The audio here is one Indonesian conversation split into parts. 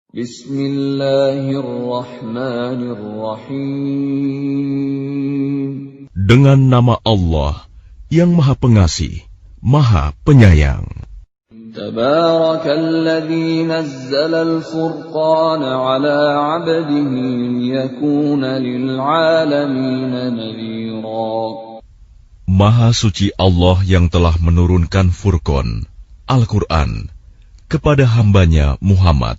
Bismillahirrahmanirrahim. Dengan nama Allah yang Maha Pengasih, Maha Penyayang. Tabarakalladzi nazzalal furqana ala 'abdihi liyakuna lil 'alamina nadhira. Maha suci Allah yang telah menurunkan Furqan, Al-Quran, kepada hambanya Muhammad,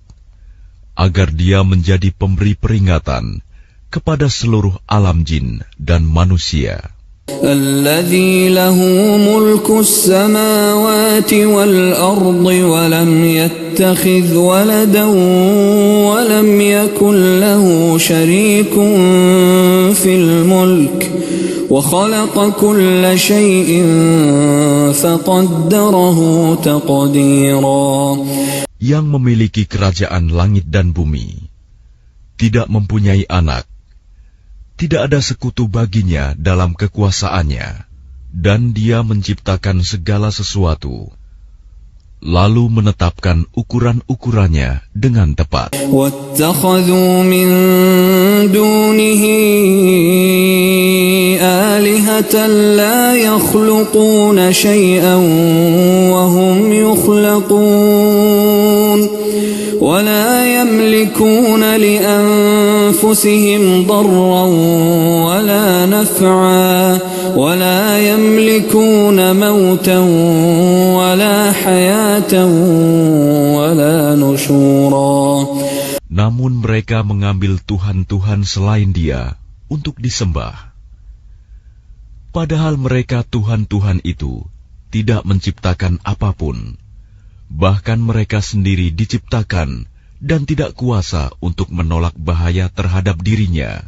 agar dia menjadi pemberi peringatan kepada seluruh alam jin dan manusia. Alladzi lahu mulkus samawati wal ardi wa lam yattakhidh waladan wa lam yakul lahu syarikun fil mulk wa khalaqa kulla syai'in faqaddarahu taqdira. Yang memiliki kerajaan langit dan bumi, tidak mempunyai anak, tidak ada sekutu baginya dalam kekuasaannya, dan dia menciptakan segala sesuatu, lalu menetapkan ukuran-ukurannya dengan tepat. وَاتَّخَذُوا مِن دُونِهِ آلِهَةً لَا يَخْلُقُونَ شَيْئًا وَهُمْ يُخْلَقُونَ وَلَا يَمْلِكُونَ لِأَنفُسِهِمْ ضَرًّا وَلَا نَفْعًا وَلَا يَمْلِكُونَ مَوْتًا وَلَا حَيَاةً وَلَا نُشُورًا. Namun mereka mengambil Tuhan-Tuhan selain Dia untuk disembah. Padahal mereka Tuhan-Tuhan itu tidak menciptakan apapun. Bahkan mereka sendiri diciptakan dan tidak kuasa untuk menolak bahaya terhadap dirinya,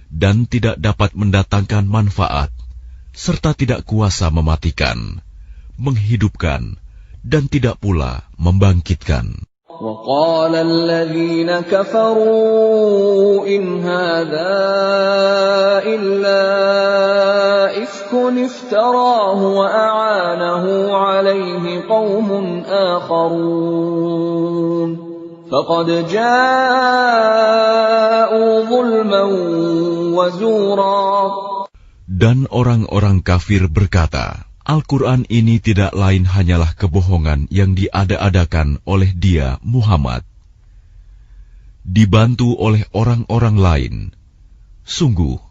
dan tidak dapat mendatangkan manfaat, serta tidak kuasa mematikan, menghidupkan, dan tidak pula membangkitkan. وَقَالَ الَّذِينَ كَفَرُوا إِنْ هَذَا إِلَّا إِفْكٌ افْتَرَاهُ وَأَعَانَهُ عَلَيْهِ قَوْمٌ آخَرُونَ فَقَدْ جَاءُوا ظُلْمًا وَزُورًا. Dan orang-orang kafir berkata, Al-Quran ini tidak lain hanyalah kebohongan yang diada-adakan oleh dia, Muhammad, dibantu oleh orang-orang lain. Sungguh,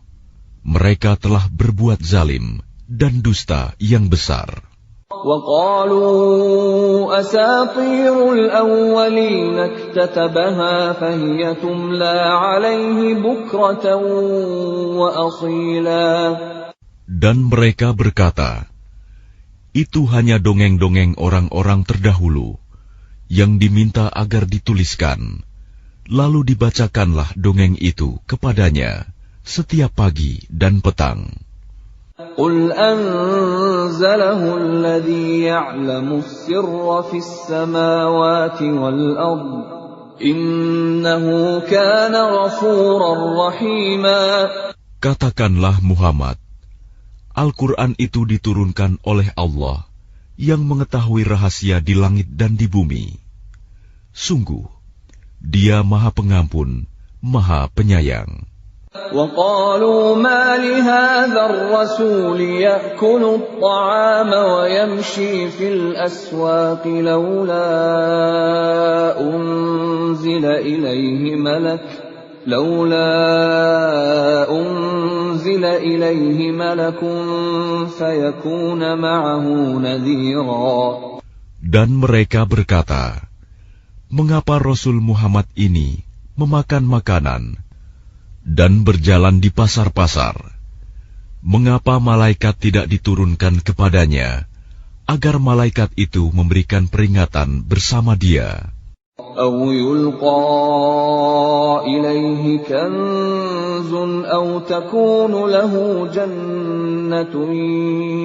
mereka telah berbuat zalim dan dusta yang besar. وَقَالُوا أَسَاطِيرُ الْأَوَّلِينَ اكْتَتَبَهَا فَهِيَ تُمْلَى عَلَيْهِ بُكْرَةً وَأَصِيلًا. Dan mereka berkata, itu hanya dongeng-dongeng orang-orang terdahulu yang diminta agar dituliskan, lalu dibacakanlah dongeng itu kepadanya setiap pagi dan petang. قُلْ أَنزَلَهُ الَّذِي يَعْلَمُ السِّرَّ فِي السَّمَاوَاتِ وَالْأَرْضِ إِنَّهُ كَانَ غَفُورًا رَّحِيمًا. Katakanlah Muhammad, Al-Quran itu diturunkan oleh Allah yang mengetahui rahasia di langit dan di bumi. Sungguh, Dia Maha Pengampun, Maha Penyayang. وَقَالُوا مَا لِهَذَا الرَّسُولِ يَأْكُلُ الطَّعَامَ وَيَمْشِي فِي الْأَسْوَاقِ لَوْلَا أُنزِلَ إِلَيْهِ مَلَكٌ فَيَكُونَ مَعَهُ نَذِيرًا. Dan mereka berkata, mengapa Rasul Muhammad ini memakan makanan dan berjalan di pasar-pasar? Mengapa malaikat tidak diturunkan kepadanya, agar malaikat itu memberikan peringatan bersama dia? أَوْ يُلْقَى إِلَيْهِ كَنزٌ أَوْ تَكُونُ لَهُ جَنَّةٌ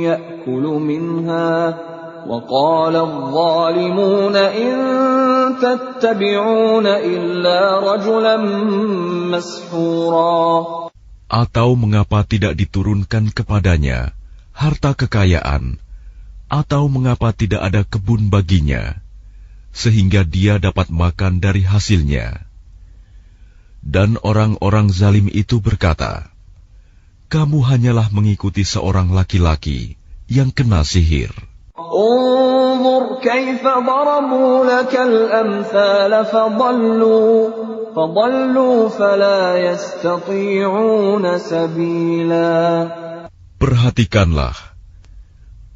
يَأْكُلُ مِنْهَا وَقَالَ الظَّالِمُونَ إِن تَتَّبِعُونَ إِلَّا رَجُلًا مَّسْحُورًا. Atau mengapa tidak diturunkan kepadanya harta kekayaan, atau mengapa tidak ada kebun baginya, sehingga dia dapat makan dari hasilnya. Dan orang-orang zalim itu berkata, "Kamu hanyalah mengikuti seorang laki-laki yang kena sihir. انظر كيف ضربوا لك الأمثال فضلوا فلا يستطيعون سبيلا." Perhatikanlah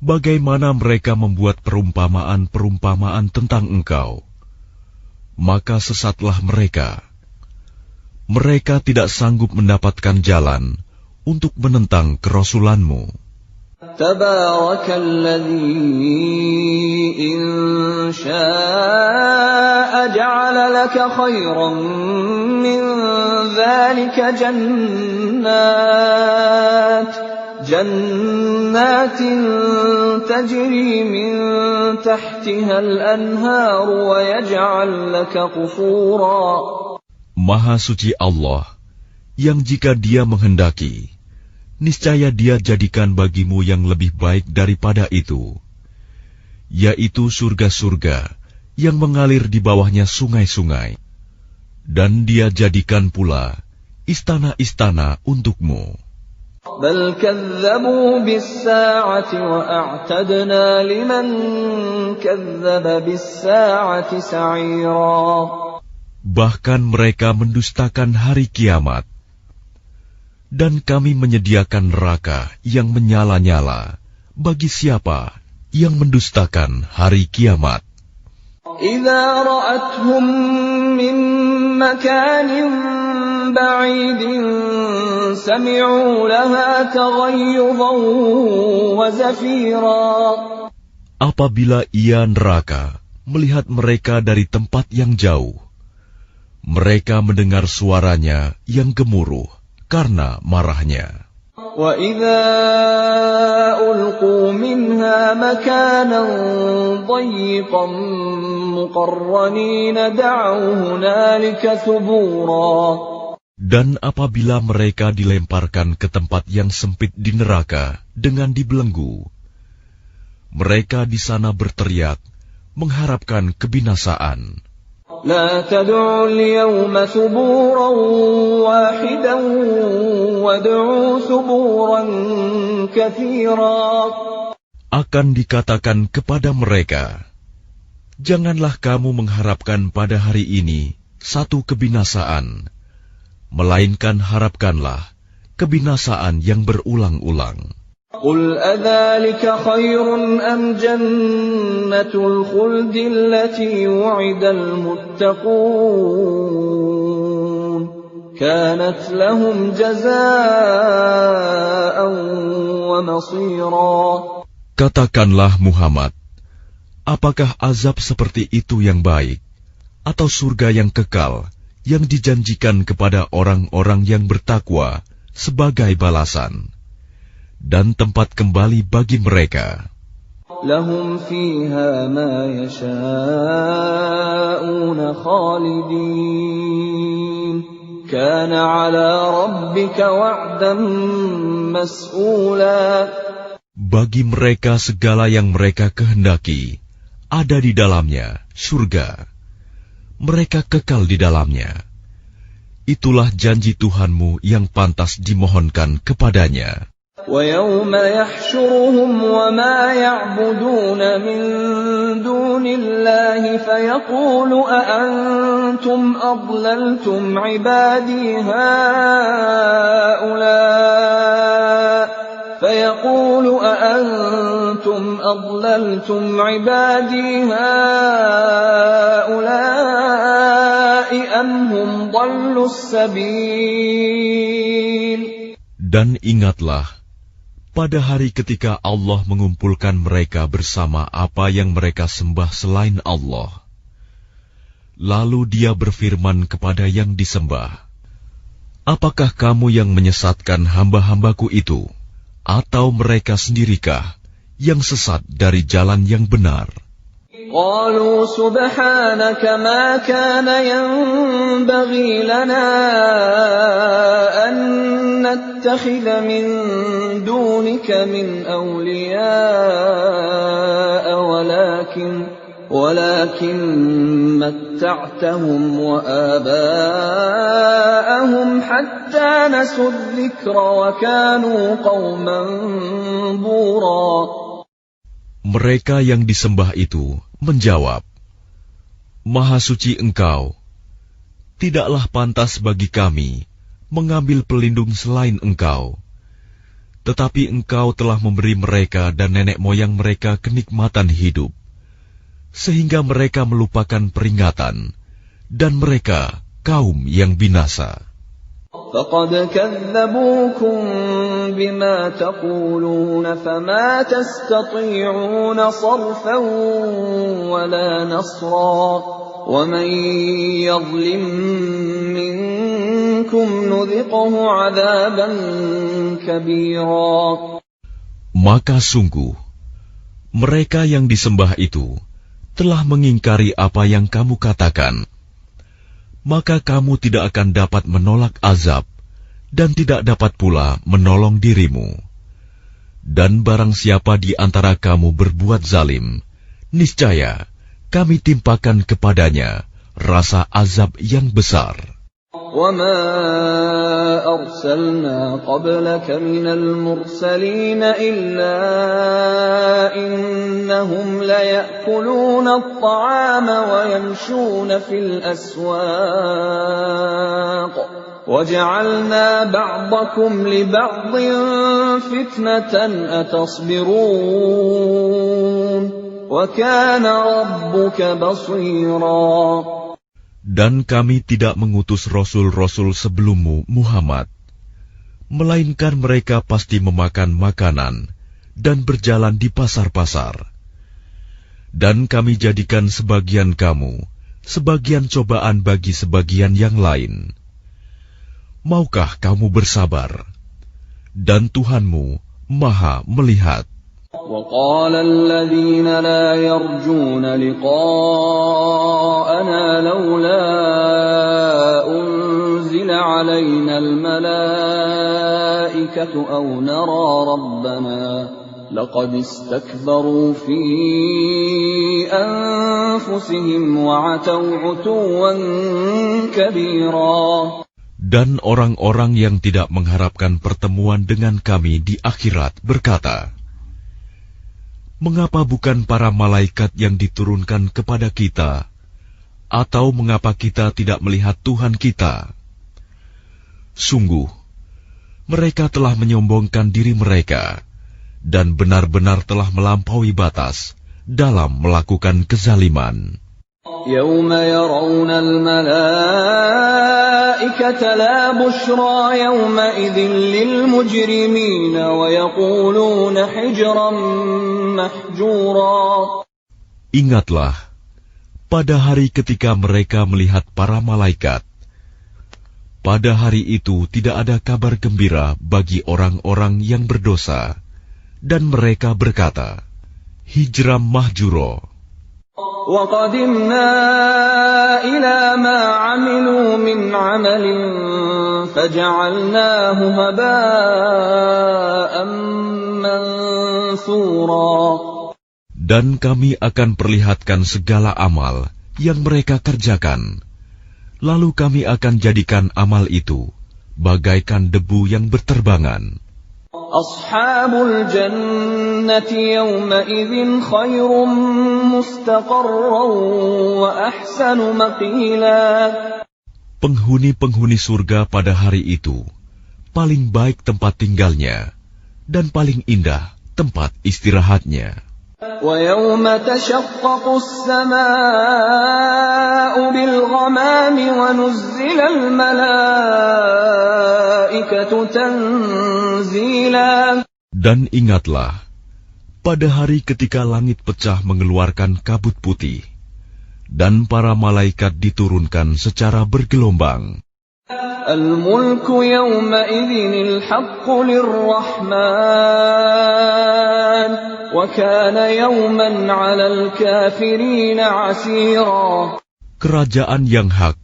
bagaimana mereka membuat perumpamaan-perumpamaan tentang engkau, maka sesatlah mereka. Mereka tidak sanggup mendapatkan jalan untuk menentang kerasulanmu. Tabarakalladzi in syaa'a ja'ala laka khairan min dzalika jannatin tajri min tahtiha al-anhar wa yaj'al laka qusura. Maha suci Allah, yang jika Dia menghendaki, niscaya Dia jadikan bagimu yang lebih baik daripada itu, yaitu surga-surga yang mengalir di bawahnya sungai-sungai, dan Dia jadikan pula istana-istana untukmu. Bal kazzabu bis-sa'ati wa a'tadna liman kazzaba bis-sa'ati sa'ira. Bahkan mereka mendustakan hari kiamat, dan kami menyediakan neraka yang menyala-nyala bagi siapa yang mendustakan hari kiamat. Idza ra'athum min makanin ba'idin sami'u laha taghayyudan wa zafira. Apabila ia neraka melihat mereka dari tempat yang jauh, mereka mendengar suaranya yang gemuruh karena marahnya. Wa idza ulqu minha makanan dayyiqan muqarranin da'u hunalika thubura. Dan apabila mereka dilemparkan ke tempat yang sempit di neraka dengan dibelenggu, mereka di sana berteriak mengharapkan kebinasaan. لا تدعوا اليوم ثبورا واحدا وادعوا ثبورا كثيرا. Akan dikatakan kepada mereka, janganlah kamu mengharapkan pada hari ini satu kebinasaan, melainkan harapkanlah kebinasaan yang berulang-ulang. قل أذلك خير أم جنة الخلد التي وعد المتقون كانت لهم جزاء ومصيرا. Katakanlah Muhammad, apakah azab seperti itu yang baik, atau surga yang kekal yang dijanjikan kepada orang-orang yang bertakwa sebagai balasan dan tempat kembali bagi mereka? Lahum fiha ma yasha'una khalidin kana 'ala rabbika wa'dan mas'ula. Bagi mereka segala yang mereka kehendaki ada di dalamnya surga. Mereka kekal di dalamnya. Itulah janji Tuhanmu yang pantas dimohonkan kepadanya. وَيَوْمَ يَحْشُرُهُمْ وَمَا يَعْبُدُونَ مِن دُونِ اللَّهِ فَيَقُولُ أَأَنْتُمْ أَضْلَلْتُمْ عِبَادِي هَؤُلَاءِ أَمْ هُمْ ضَلُّوا السَّبِيلَ. Dan ingatlah pada hari ketika Allah mengumpulkan mereka bersama apa yang mereka sembah selain Allah. Lalu Dia berfirman kepada yang disembah, apakah kamu yang menyesatkan hamba-hambaku itu, atau mereka sendirikah yang sesat dari jalan yang benar? قالوا سبحانك ما كان ينبغي لنا أن نتخذ من دونك من أولياء ولكن متعتهم وآباءهم حتى نسوا الذكر وكانوا قوما بورا. Mereka yang disembah itu menjawab, Maha suci Engkau, tidaklah pantas bagi kami mengambil pelindung selain Engkau. Tetapi Engkau telah memberi mereka dan nenek moyang mereka kenikmatan hidup, sehingga mereka melupakan peringatan, dan mereka kaum yang binasa. فَقَدْ كَذَّبُوكُمْ بِمَا تَقُولُونَ فَمَا تَسْتَطِيعُونَ صَرْفًا وَلَا نَصْرًا وَمَنْ يَظْلِمْ مِنْكُمْ نُذِقْهُ عَذَابًا كَبِيرًا. Maka sungguh, mereka yang disembah itu telah mengingkari apa yang kamu katakan. Maka kamu tidak akan dapat menolak azab, dan tidak dapat pula menolong dirimu. Dan barang siapa di antara kamu berbuat zalim, niscaya kami timpakan kepadanya rasa azab yang besar. وَمَا أَرْسَلْنَا قَبْلَكَ مِنَ الْمُرْسَلِينَ إِلَّا إِنَّهُمْ لَيَأْكُلُونَ الطَّعَامَ وَيَمْشُونَ فِي الْأَسْوَاقِ وَجَعَلْنَا بَعْضَكُمْ لِبَعْضٍ فِتْنَةً أَتَصْبِرُونَ وَكَانَ رَبُّكَ بَصِيرًا. Dan kami tidak mengutus rasul-rasul sebelummu, Muhammad, melainkan mereka pasti memakan makanan dan berjalan di pasar-pasar. Dan kami jadikan sebagian kamu sebagian cobaan bagi sebagian yang lain. Maukah kamu bersabar? Dan Tuhanmu Maha melihat. وَقَالَ الَّذِينَ لَا يَرْجُونَ لِقَاءَنَا لَوْلَا أُنْزِلَ عَلَيْنَا الْمَلَائِكَةُ أَوْ نَرَى رَبَّنَا لَقَدِ اسْتَكْبَرُوا فِي أَنفُسِهِمْ وَعَتَوْا عُتُوًّا كَبِيرًا. Dan orang-orang yang tidak mengharapkan pertemuan dengan kami di akhirat berkata, mengapa bukan para malaikat yang diturunkan kepada kita? Atau mengapa kita tidak melihat Tuhan kita? Sungguh, mereka telah menyombongkan diri mereka, dan benar-benar telah melampaui batas dalam melakukan kezaliman. يَوْمَ يَرَوْنَ الْمَلَائِكَةَ لَا بُشْرَى يَوْمَئِذٍ لِلْمُجْرِمِينَ وَيَقُولُونَ حِجْرًا مَحْجُورًا. Ingatlah, pada hari ketika mereka melihat para malaikat, pada hari itu tidak ada kabar gembira bagi orang-orang yang berdosa, dan mereka berkata, hijram mahjuro. وَقَدِمْنَا إِلَى مَا عَمِلُوا مِنْ عَمَلٍ فَجَعَلْنَاهُ هَبَاءً مَنْثُورًا. Dan kami akan perlihatkan segala amal yang mereka kerjakan, lalu kami akan jadikan amal itu bagaikan debu yang berterbangan. Ashabul jannati yawma idzin khairum mustaqarran wa ahsanu maqila. Penghuni-penghuni surga pada hari itu paling baik tempat tinggalnya dan paling indah tempat istirahatnya. Wa yawma tashaqqaqu as-samaa'u bil ghamami wa nuzzila al malaa'ikatu tanzila. Dan ingatlah, pada hari ketika langit pecah mengeluarkan kabut putih, dan para malaikat diturunkan secara bergelombang. Al-mulku yawma idzin al-haqqu lir-rahman. وكان يوما على الكافرين عسيرا. Kerajaan yang hak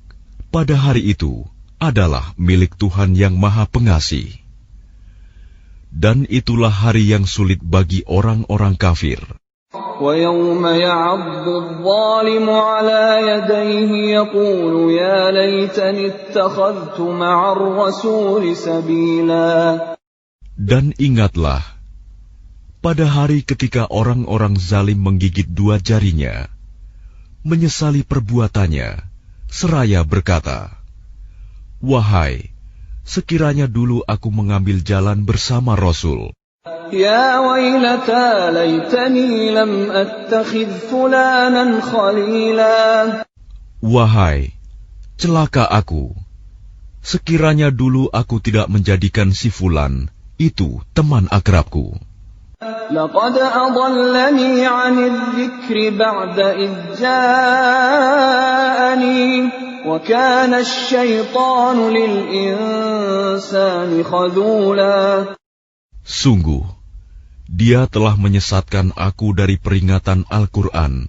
pada hari itu adalah milik Tuhan yang Maha Pengasih. Dan itulah hari yang sulit bagi orang-orang kafir. وَيَوْمَ يَعَضُّ الظَّالِمُ عَلَى يَدَيْهِ يَقُولُ يَا لَيْتَنِي اتَّخَذْتُ مَعَ الرَّسُولِ سَبِيلًا. Dan ingatlah, pada hari ketika orang-orang zalim menggigit dua jarinya, menyesali perbuatannya, seraya berkata, "Wahai, sekiranya dulu aku mengambil jalan bersama Rasul. Ya wailata laitani lam attakhidh fulanan khalila." Wahai, celaka aku, sekiranya dulu aku tidak menjadikan si Fulan itu teman akrabku. Laqad adallani 'anil dzikri ba'da idh ja'ani wa kana asy-syaitanu lil insani khadula. Sungguh, dia telah menyesatkan aku dari peringatan Al-Quran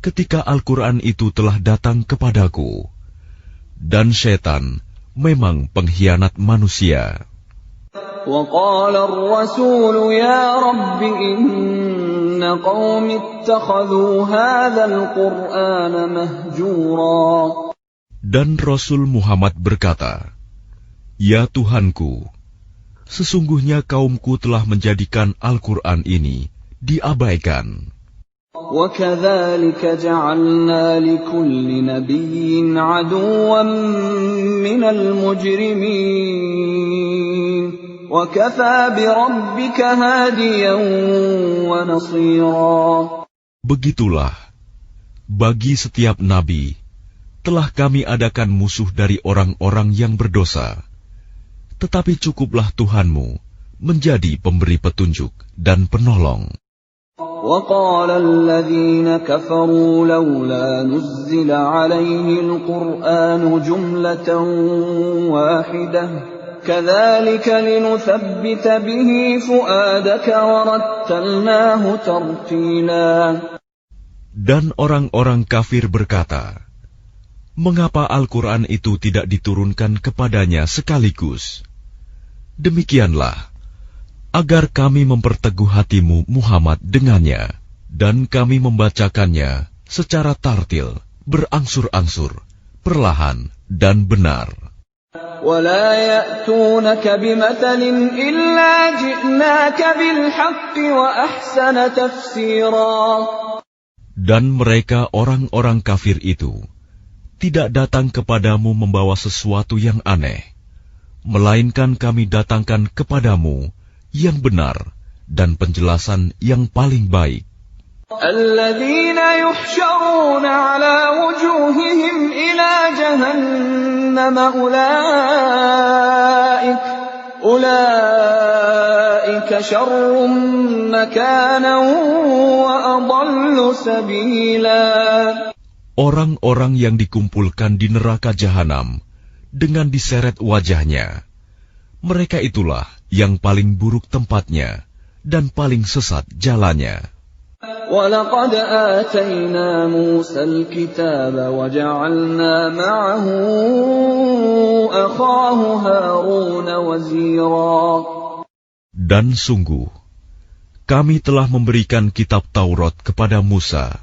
ketika Al-Quran itu telah datang kepadaku. Dan syaitan memang pengkhianat manusia. وَقَالَ الرَّسُولُ يَا رَبِّ إِنَّ قَوْمِ اتَّخَذُوا هَذَا الْقُرْآنَ مَهْجُورًا. Dan Rasul Muhammad berkata, "Ya Tuhanku, sesungguhnya kaumku telah menjadikan Al-Quran ini diabaikan." وَكَذَلِكَ جَعَلْنَا لِكُلِّ نَبِيٍّ عَدُوًّا مِّنَ الْمُجْرِمِينَ وَكَفَى بِرَبِّكَ هَادِيًا وَنَصِيرًا. Begitulah, bagi setiap nabi telah kami adakan musuh dari orang-orang yang berdosa. Tetapi cukuplah Tuhanmu menjadi pemberi petunjuk dan penolong. وَقَالَ الَّذِينَ كَفَرُوا لَوْلَا نُزِّلَ عَلَيْهِ الْقُرْآنُ جُمْلَةً وَاحِدَةً كَذَلِكَ لِنُثَبِّتَ بِهِ فُؤَادَكَ وَرَتَّلْنَاهُ تَرْتِيلًا. Dan orang-orang kafir berkata, "Mengapa Al-Quran itu tidak diturunkan kepadanya sekaligus?" Demikianlah, agar kami memperteguh hatimu Muhammad dengannya, dan kami membacakannya secara tartil, berangsur-angsur, perlahan dan benar. وَلَا يَأْتُونَكَ بِمَثَلٍ إِلَّا جِئْنَاكَ بِالْحَقِّ وَأَحْسَنَ تَفْسِيرًا. Dan mereka orang-orang kafir itu tidak datang kepadamu membawa sesuatu yang aneh, melainkan kami datangkan kepadamu yang benar dan penjelasan yang paling baik. الَّذِينَ يُحْشَرُونَ عَلَى وُجُوهِهِمْ إِلَى جَهَنَّمَ أُولَئِكَ شَرٌّ مَكَانًا وَأَضَلُّ سَبِيلًا. Orang-orang yang dikumpulkan di neraka jahanam dengan diseret wajahnya, mereka itulah yang paling buruk tempatnya dan paling sesat jalannya. وَلَقَدْ آتَيْنَا مُوسَى الْكِتَابَ وَجَعَلْنَا مَعَهُ أَخَاهُ هَارُونَ وَزِيرًا. Dan sungguh, kami telah memberikan kitab Taurat kepada Musa,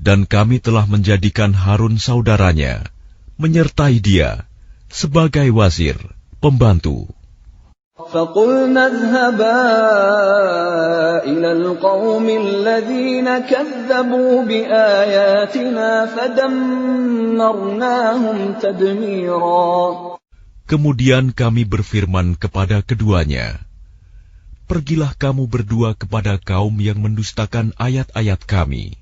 dan kami telah menjadikan Harun saudaranya, menyertai dia sebagai wazir, pembantu. فَقُلْنَا اذْهَبَا إِلَى الْقَوْمِ الَّذِينَ كَذَّبُوا بِآيَاتِنَا فَدَمَّرْنَاهُمْ تَدْمِيرًا. Kemudian kami berfirman kepada keduanya, "Pergilah kamu berdua kepada kaum yang mendustakan ayat-ayat kami.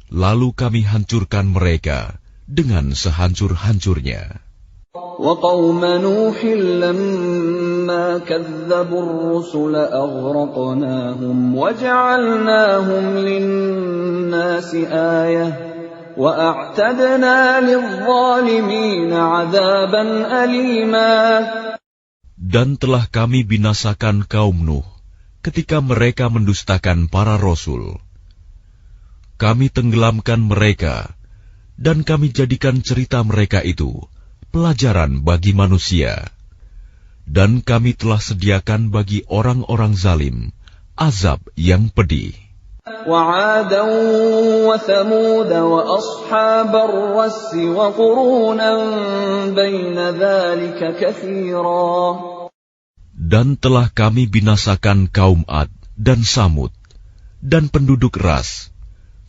Lalu kami hancurkan mereka dengan sehancur-hancurnya." وَقَوْمَ نُوحٍ لَمَّا كَذَّبُوا الرُّسُلَ أَغْرَقْنَاهُمْ وَجَعَلْنَاهُمْ لِلنَّاسِ آيَةً وَأَعْتَدْنَا لِلظَّالِمِينَ عَذَابًا أَلِيمًا. Dan telah kami binasakan kaum Nuh ketika mereka mendustakan para rasul. Kami tenggelamkan mereka, dan kami jadikan cerita mereka itu pelajaran bagi manusia. Dan kami telah sediakan bagi orang-orang zalim azab yang pedih. وعادا وثمود وأصحاب الرس وقرونا بين ذلك كثيرا. Dan telah kami binasakan kaum Ad dan Samud dan penduduk Ras,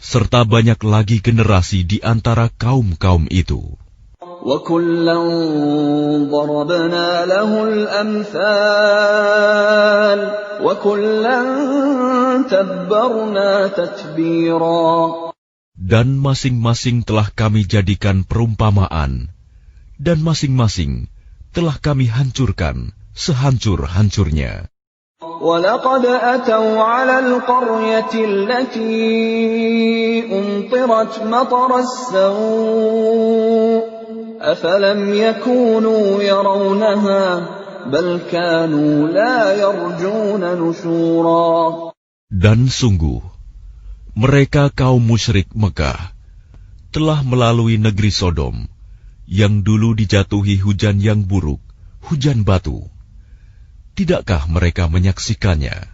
serta banyak lagi generasi di antara kaum-kaum itu. وَكُلًّا ضَرَبْنَا لَهُ الْأَمْثَالَ وَكُلًّا تَبَّرْنَا تَتْبِيرًا. Dan masing-masing telah kami jadikan perumpamaan, dan masing-masing telah kami hancurkan sehancur-hancurnya. وَلَقَدْ أَتَوْا عَلَى الْقَرْيَةِ الَّتِي أُمْطِرَتْ مَطَرَ السَّوْءِ أَفَلَمْ يَكُونُوا يَرَوْنَهَا بَلْ كَانُوا لَا يَرْجُونَ نُشُورًا. Dan sungguh, mereka kaum musyrik Mekah telah melalui negeri Sodom, yang dulu dijatuhi hujan yang buruk, hujan batu. Tidakkah mereka menyaksikannya?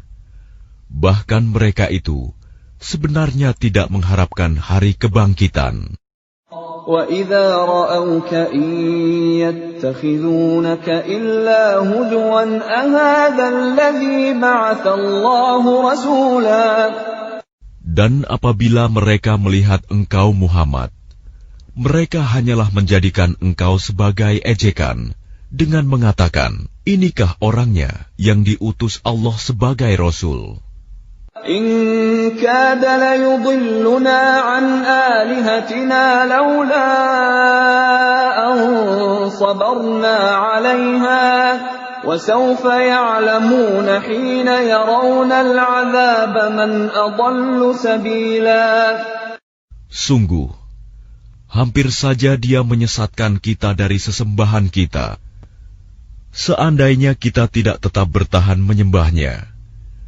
Bahkan mereka itu sebenarnya tidak mengharapkan hari kebangkitan. وَإِذَا رَأَوْكَ إِن يَتَّخِذُونَكَ إِلَّا هُزُوًا أَهَذَا الَّذِي بَعَثَ اللَّهُ رَسُولًا. Dan apabila mereka melihat engkau Muhammad, mereka hanyalah menjadikan engkau sebagai ejekan dengan mengatakan, inikah orangnya yang diutus Allah sebagai Rasul? إِن كَادَ لَيُضِلُّنَا عَنْ آلِهَتِنَا لَوْلَا أَن صَبَرْنَا عَلَيْهَا وَسَوْفَ يَعْلَمُونَ حِينَ يَرَوْنَ الْعَذَابَ مَنْ أَضَلُّ سَبِيلًا. Sungguh, hampir saja dia menyesatkan kita dari sesembahan kita. Seandainya kita tidak tetap bertahan menyembahnya,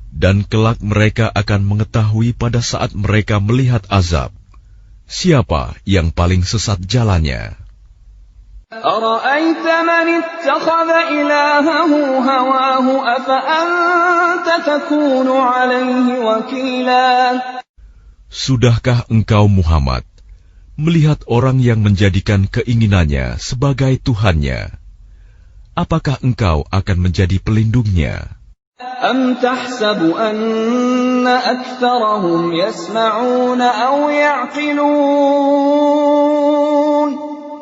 dan kelak mereka akan mengetahui pada saat mereka melihat azab, siapa yang paling sesat jalannya. أَرَأَيْتَ مَنِ اتَّخَذَ إِلَٰهَهُ هَوَاهُ أَفَأَنتَ تَكُونُ عَلَيْهِ وَكِيلًا. Sudahkah engkau Muhammad melihat orang yang menjadikan keinginannya sebagai Tuhannya? Apakah engkau akan menjadi pelindungnya? أَمْ تَحْسَبُ أَنَّ أَكْثَرَهُمْ يَسْمَعُونَ أَوْ يَعْقِلُونَ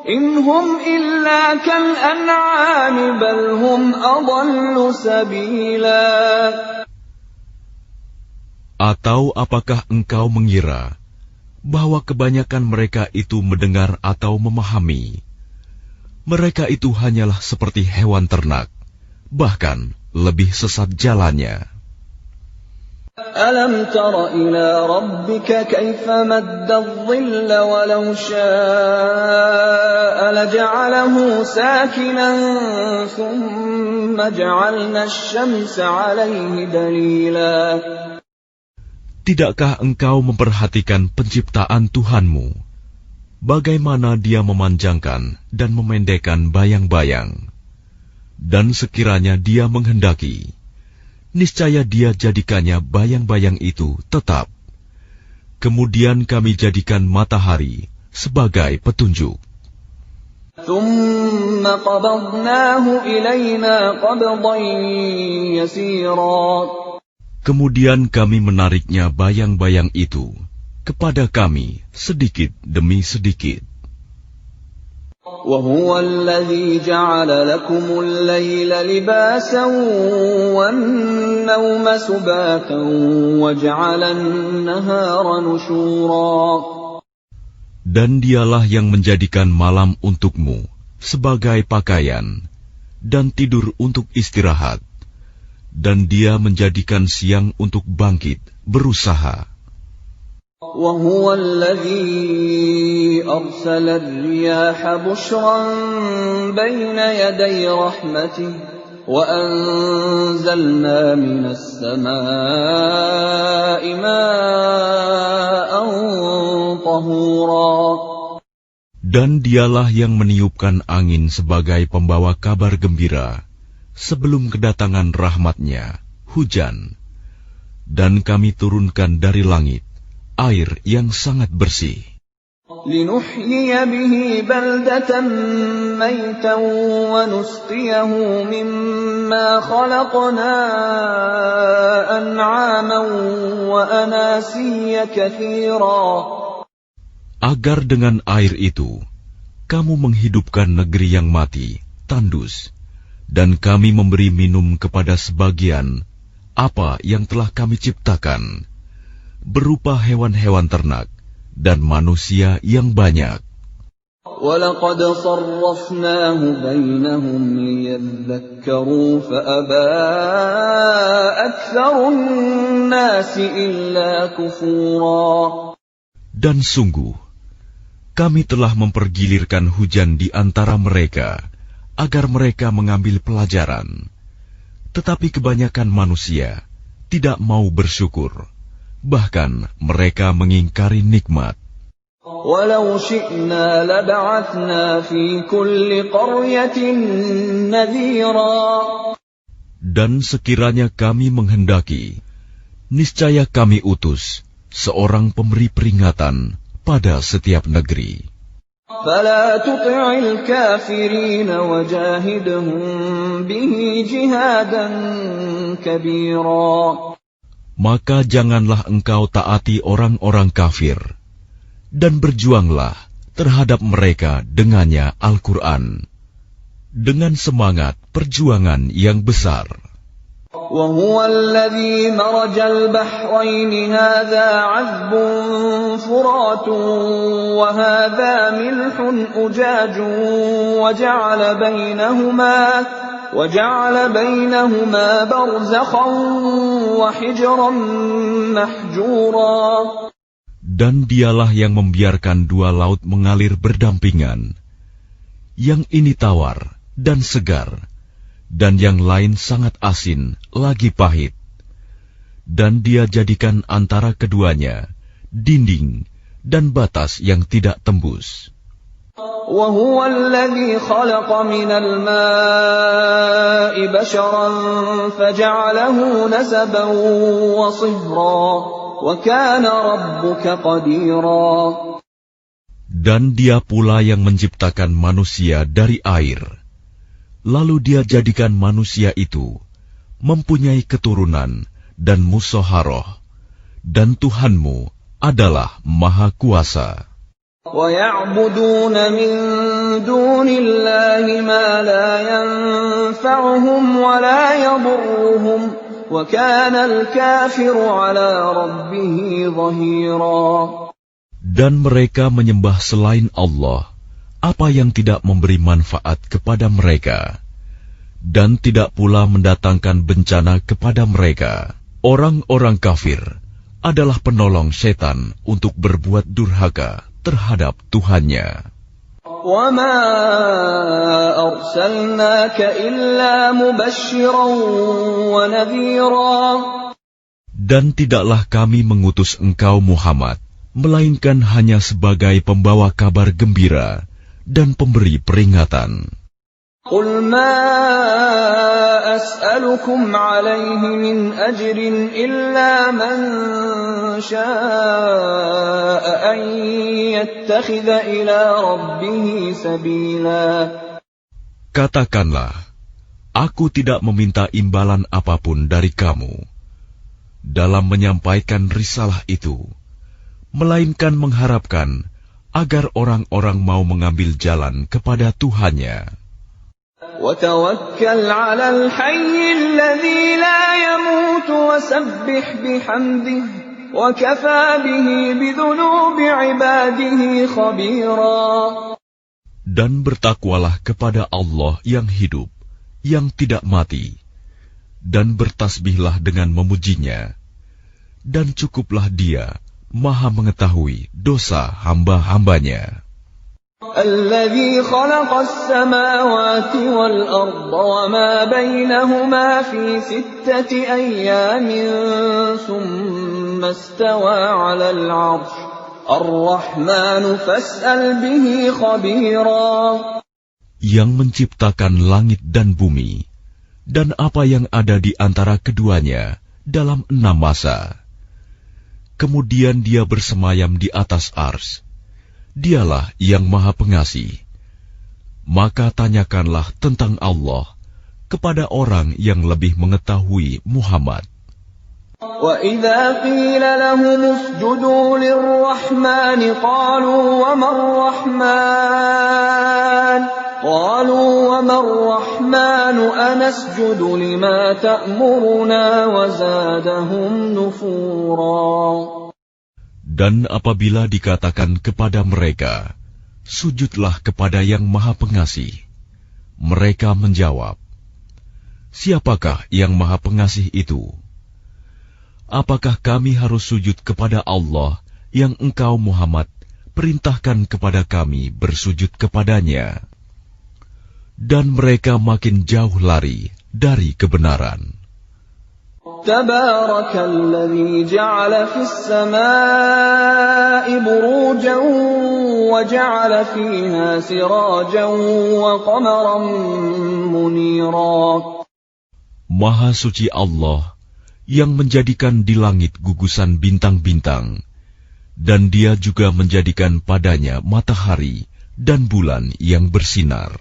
إِنْ هُمْ إِلَّا كَالْأَنْعَامِ بَلْ هُمْ أَضَلُّ سَبِيلًا. Atau apakah engkau mengira bahwa kebanyakan mereka itu mendengar atau memahami? Mereka itu hanyalah seperti hewan ternak, bahkan lebih sesat jalannya. أَلَمْ تَرَ إِلَى رَبِّكَ كَيْفَ مَدَّ الظِّلَّ وَلَوْ شَاءَ لَجَعَلَهُ سَاكِنًا ثُمَّ جَعَلْنَا الشَّمْسَ عَلَيْهِ دَلِيلًا. Tidakkah engkau memperhatikan penciptaan Tuhanmu, bagaimana Dia memanjangkan dan memendekkan bayang-bayang? Dan sekiranya Dia menghendaki, niscaya Dia jadikannya bayang-bayang itu tetap. Kemudian kami jadikan matahari sebagai petunjuk. ثُمَّ قَبَضْنَاهُ إِلَيْنَا قَبْضًا يَسِيرًا. Kemudian kami menariknya bayang-bayang itu kepada kami sedikit demi sedikit. وَهُوَ الَّذِي جَعَلَ لَكُمُ اللَّيْلَ لِبَاسًا وَالنَّوْمَ سُبَاتًا وَجَعَلَ النَّهَارَ نُشُورًا. Dan Dialah yang menjadikan malam untukmu sebagai pakaian dan tidur untuk istirahat, dan Dia menjadikan siang untuk bangkit berusaha. وَهُوَ الَّذِي أَرْسَلَ الرِّيَاحَ بُشْرًا بَيْنَ يَدَيْ رَحْمَتِهِ وَأَنزَلْنَا مِنَ السَّمَاءِ مَاءً طَهُورًا. Dan dialah yang meniupkan angin sebagai pembawa kabar gembira sebelum kedatangan rahmat-Nya, hujan. Dan kami turunkan dari langit air yang sangat bersih. لِنُحْيِيَ بِهِ بَلْدَةً مَيْتًا وَنُسْقِيَهُ مِمَّا خَلَقْنَا أَنْعَامًا وَأَنَاسِيَّ كَثِيرًا. Agar dengan air itu kamu menghidupkan negeri yang mati, tandus, dan kami memberi minum kepada sebagian apa yang telah kami ciptakan, berupa hewan-hewan ternak dan manusia yang banyak. وَلَقَدْ صَرَّفْنَاهُ بَيْنَهُمْ لِيَذَّكَّرُوا فَأَبَى أَكْثَرُ النَّاسِ إِلَّا كُفُورًا. Dan sungguh, kami telah mempergilirkan hujan di antara mereka, agar mereka mengambil pelajaran. Tetapi kebanyakan manusia tidak mau bersyukur, bahkan mereka mengingkari nikmat. وَلَوْ شِئْنَا لَبَعَثْنَا فِي كُلِّ قَرْيَةٍ نَذِيرًا. Dan sekiranya kami menghendaki, niscaya kami utus seorang pemberi peringatan pada setiap negeri. فَلَا تُطِعِ الْكَافِرِينَ وَجَاهِدْهُم بِهِ جِهَادًا كَبِيرًا. Maka janganlah engkau taati orang-orang kafir, dan berjuanglah terhadap mereka dengannya Al-Quran, dengan semangat perjuangan yang besar. وَهُوَ الَّذِي مَرَجَ الْبَحْرَيْنِ هَذَا عَذْبٌ فُرَاتٌ وَهَذَا مِلْحٌ أُجَاجٌ وَجَعَلَ بَيْنَهُمَا بَرْزَخًا وَحِجْرًا مَحْجُورًا. Dan dialah yang membiarkan dua laut mengalir berdampingan, yang ini tawar dan segar, dan yang lain sangat asin lagi pahit. Dan Dia jadikan antara keduanya dinding dan batas yang tidak tembus. وَهُوَ الَّذِي خَلَقَ مِنَ الْمَاءِ بَشَرًا فَجَعَلَهُ نَسَبًا وَصِهْرًا وَكَانَ رَبُّكَ قَدِيرًا. Dan Dia pula yang menciptakan manusia dari air, lalu Dia jadikan manusia itu mempunyai keturunan dan musyawarah, dan Tuhanmu adalah Maha Kuasa. وَيَعْبُدُونَ مِن دُونِ اللَّهِ مَا لَا يَنفَعُهُمْ وَلَا يَضُرُّهُمْ وَكَانَ الْكَافِرُ عَلَى رَبِّهِ ظَهِيرًا. Dan mereka menyembah selain Allah apa yang tidak memberi manfaat kepada mereka, dan tidak pula mendatangkan bencana kepada mereka. Orang-orang kafir adalah penolong setan untuk berbuat durhaka terhadap Tuhannya. وَمَا أَرْسَلْنَاكَ إِلَّا مُبَشِّرًا وَنَذِيرًا. Dan tidaklah kami mengutus engkau Muhammad, melainkan hanya sebagai pembawa kabar gembira dan pemberi peringatan. قُلْ مَا أَسْأَلُكُمْ عَلَيْهِ مِنْ أَجْرٍ إِلَّا مَنْ شَاءَ أَنْ يَتَّخِذَ إِلَى رَبِّهِ سَبِيلًا. Katakanlah, aku tidak meminta imbalan apapun dari kamu dalam menyampaikan risalah itu, melainkan mengharapkan agar orang-orang mau mengambil jalan kepada Tuhannya. وَتَوَكَّلْ عَلَى الْحَيِّ الَّذِي لَا يَمُوتُ وَسَبِّحْ بِحَمْدِهِ وَكَفَى بِهِ بِذُنُوبِ عِبَادِهِ خَبِيرًا. Dan bertakwalah kepada Allah yang hidup, yang tidak mati, dan bertasbihlah dengan memujinya, dan cukuplah Dia Maha mengetahui dosa hamba-hambanya. الذي خلق السماوات والأرض وما بينهما في 6 أيام ثم استوى على العرش الرحمن فاسأل به خبيرا. Yang menciptakan langit dan bumi dan apa yang ada di antara keduanya dalam 6 masa. Kemudian dia bersemayam di atas ars. Dialah yang Maha Pengasih. Maka tanyakanlah tentang Allah kepada orang yang lebih mengetahui Muhammad. وَإِذَا قِيلَ لَهُمُ اسْجُدُوا لِلرَّحْمَنِ قَالُوا وَمَا الرَّحْمَنُ أَنَسْجُدُ لِمَا تَأْمُرُنَا وَزَادَهُمْ نُفُورًا. Dan apabila dikatakan kepada mereka, sujudlah kepada yang Maha Pengasih, mereka menjawab, siapakah yang Maha Pengasih itu? Apakah kami harus sujud kepada Allah yang engkau Muhammad perintahkan kepada kami bersujud kepadanya? Dan mereka makin jauh lari dari kebenaran. تبارك الذي جعل في السماء بروجا وجعل فيها سراجا وقمرا منيرا. Maha suci Allah yang menjadikan di langit gugusan bintang-bintang, dan Dia juga menjadikan padanya matahari dan bulan yang bersinar.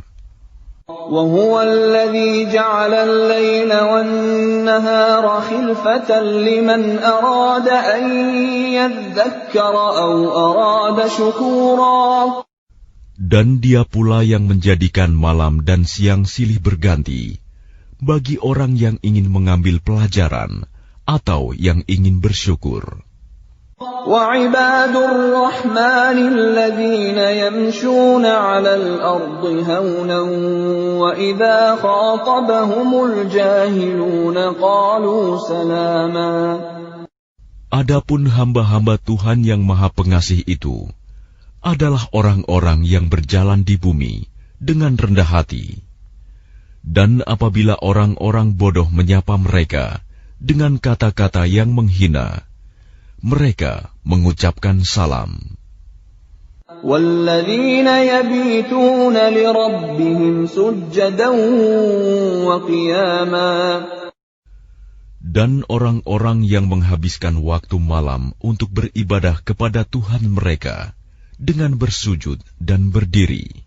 وهو الذي جعل الليل والنهار خلفة لمن أراد أن يذكر أو أراد شكورا. Dan Dia pula yang menjadikan malam dan siang silih berganti bagi orang yang ingin mengambil pelajaran atau yang ingin bersyukur. وَعِبَادُ الرَّحْمَنِ الَّذِينَ يَمْشُونَ عَلَى الْأَرْضِ هَوْنًا وَإِذَا خَاطَبَهُمُ الْجَاهِلُونَ قَالُوا سَلَامًا. Adapun hamba-hamba Tuhan yang Maha Pengasih itu adalah orang-orang yang berjalan di bumi dengan rendah hati. Dan apabila orang-orang bodoh menyapa mereka dengan kata-kata yang menghina, mereka mengucapkan salam. وَالَّذِينَ يَبِيتُونَ لِرَبِّهِمْ سُجَّدًا وَقِيَامًا. Dan orang-orang yang menghabiskan waktu malam untuk beribadah kepada Tuhan mereka dengan bersujud dan berdiri.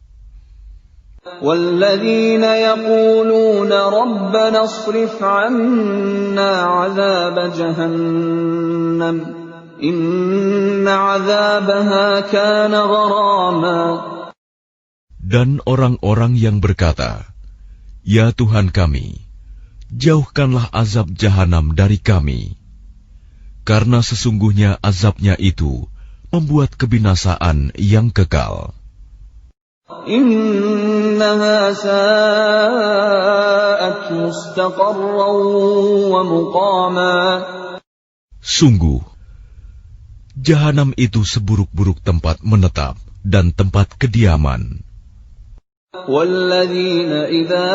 وَالَّذِينَ يَقُولُونَ رَبَّنَا اصْرِفْ عَنَّا عَذَابَ جَهَنَّمَ إِنَّ عَذَابَهَا كَانَ غَرَامًا. Dan orang-orang yang berkata, ya Tuhan kami, jauhkanlah azab jahanam dari kami, karena sesungguhnya azabnya itu membuat kebinasaan yang kekal. إِنَّهَا سَاءَتْ مُسْتَقَرًّا وَمُقَامًا. Sungguh, jahanam itu seburuk-buruk tempat menetap dan tempat kediaman. وَالَّذِينَ إِذَا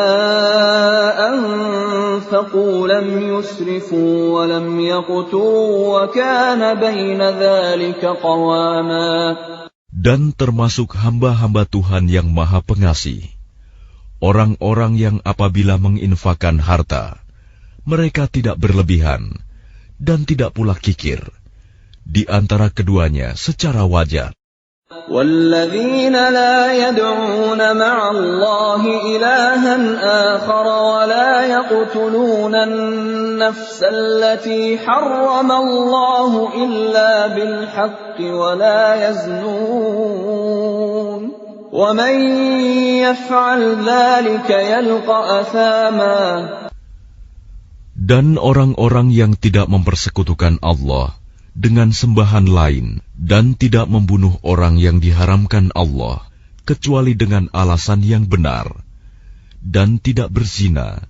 أَنفَقُوا لَمْ يُسْرِفُوا وَلَمْ يَقْتُرُوا وَكَانَ بَيْنَ ذَلِكَ قَوَامًا. Dan termasuk hamba-hamba Tuhan yang Maha Pengasih, orang-orang yang apabila menginfakkan harta, mereka tidak berlebihan dan tidak pula kikir, di antara keduanya secara wajar. وَالَّذِينَ لَا يَدْعُونَ مَعَ اللَّهِ إِلَٰهًا آخَرَ وَلَا يَقْتُلُونَ النَّفْسَ الَّتِي حَرَّمَ اللَّهُ إِلَّا بِالْحَقِّ وَلَا يَزْنُونَ وَمَن يَفْعَلْ ذَلِكَ يَلْقَ أَثَامًا. Dan orang-orang yang tidak mempersekutukan Allah dengan sembahan lain dan tidak membunuh orang yang diharamkan Allah kecuali dengan alasan yang benar dan tidak berzina,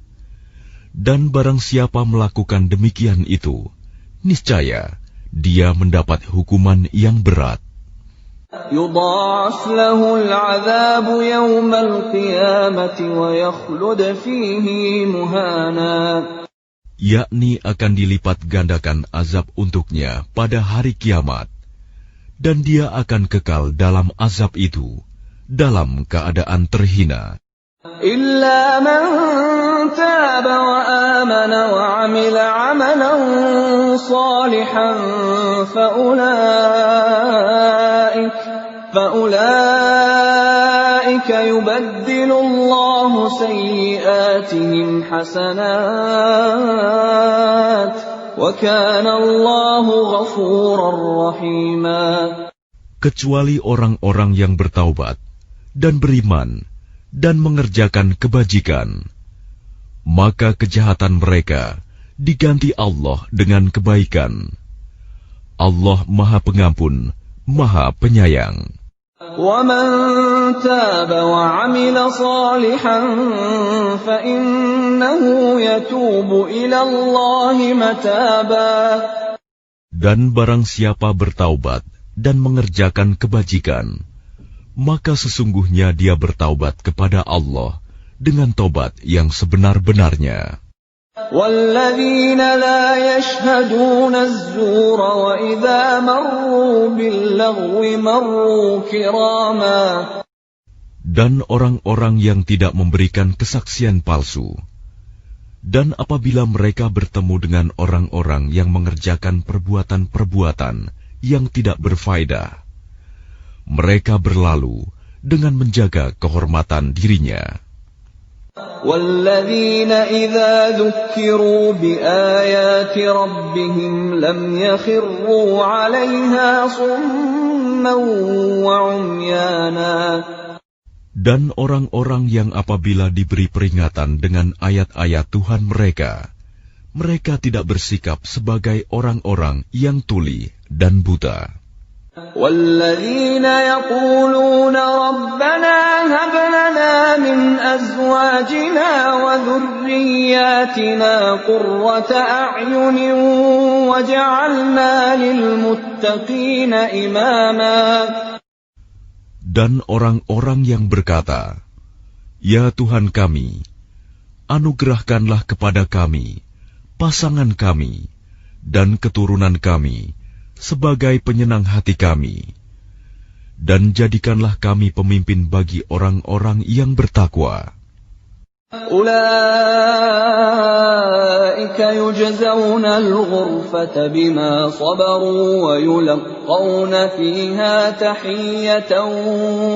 dan barang siapa melakukan demikian itu, niscaya dia mendapat hukuman yang berat. يضاعف له العذاب يوم القيامة ويخلد فيه مهانا. Yakni akan dilipat gandakan azab untuknya pada hari kiamat, dan dia akan kekal dalam azab itu dalam keadaan terhina. إلا من تاب وآمن وعمل عملا صالحا فأولئك يبدل الله سيئاتهم حسنات وكان الله غفورا رحيما. Kecuali orang-orang yang bertaubat dan beriman dan mengerjakan kebajikan, maka kejahatan mereka diganti Allah dengan kebaikan. Allah Maha Pengampun, Maha Penyayang. وَمَن تَابَ وَعَمِلَ صَالِحًا فَإِنَّهُ يَتُوبُ إِلَى اللَّهِ مَتَابًا. Dan barang siapa bertaubat dan mengerjakan kebajikan, maka sesungguhnya dia bertaubat kepada Allah dengan taubat yang sebenar-benarnya. وَالَّذِينَ لَا يَشْهَدُونَ الزُّورَ وَإِذَا مَرُّوا بِاللَّغْوِ مَرُّوا كِرَامًا. Dan orang-orang yang tidak memberikan kesaksian palsu, dan apabila mereka bertemu dengan orang-orang yang mengerjakan perbuatan-perbuatan yang tidak berfaedah, mereka berlalu dengan menjaga kehormatan dirinya. وَالَّذِينَ إِذَا ذُكِّرُوا بِآيَاتِ رَبِّهِمْ لَمْ يَخِرُّوا عَلَيْهَا صُمًّا وَعُمْيَانًا. Dan orang-orang yang apabila diberi peringatan dengan ayat-ayat Tuhan mereka, mereka tidak bersikap sebagai orang-orang yang tuli dan buta. وَالَّذِينَ يَقُولُونَ رَبَّنَا هَبْ لَنَا مِنْ أَزْوَاجِنَا وَذُرِّيَّاتِنَا قُرَّةَ أَعْيُنٍ وَاجْعَلْنَا لِلْمُتَّقِينَ إِمَامًا. Dan orang-orang yang berkata, "Ya Tuhan kami, anugerahkanlah kepada kami pasangan kami dan keturunan kami sebagai penyenang hati kami, dan jadikanlah kami pemimpin bagi orang-orang yang bertakwa." أُولَئِكَ يُجْزَوْنَ الْغُرْفَةَ بِمَا صَبَرُوا وَيُلَقَّوْنَ فِيهَا تَحِيَّةً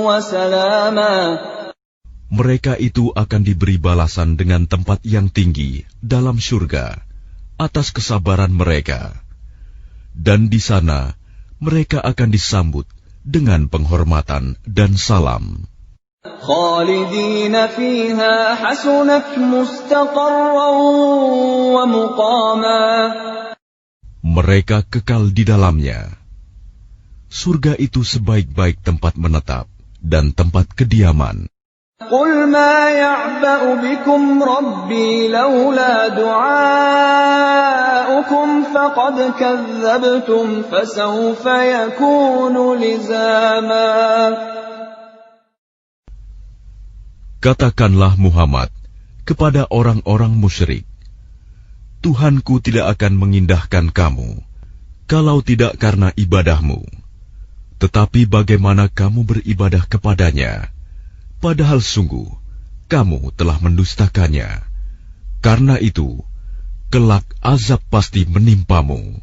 وَسَلَامًا. Mereka itu akan diberi balasan dengan tempat yang tinggi dalam surga atas kesabaran mereka, dan di sana mereka akan disambut dengan penghormatan dan salam. خَالِدِينَ فِيهَا حَسُنَتْ مُسْتَقَرًّا وَمُقَامًا. Mereka kekal di dalamnya. Surga itu sebaik-baik tempat menetap dan tempat kediaman. قُلْ مَا يَعْبَأُ بِكُمْ رَبِّي لَوْلَا دُعَاؤُكُمْ فَقَدْ كَذَّبْتُمْ فَسَوْفَ يَكُونُ لِزَامًا. Katakanlah Muhammad kepada orang-orang musyrik, Tuhanku tidak akan mengindahkan kamu kalau tidak karena ibadahmu. Tetapi bagaimana kamu beribadah kepadanya, padahal sungguh kamu telah mendustakannya. Karena itu, kelak azab pasti menimpamu.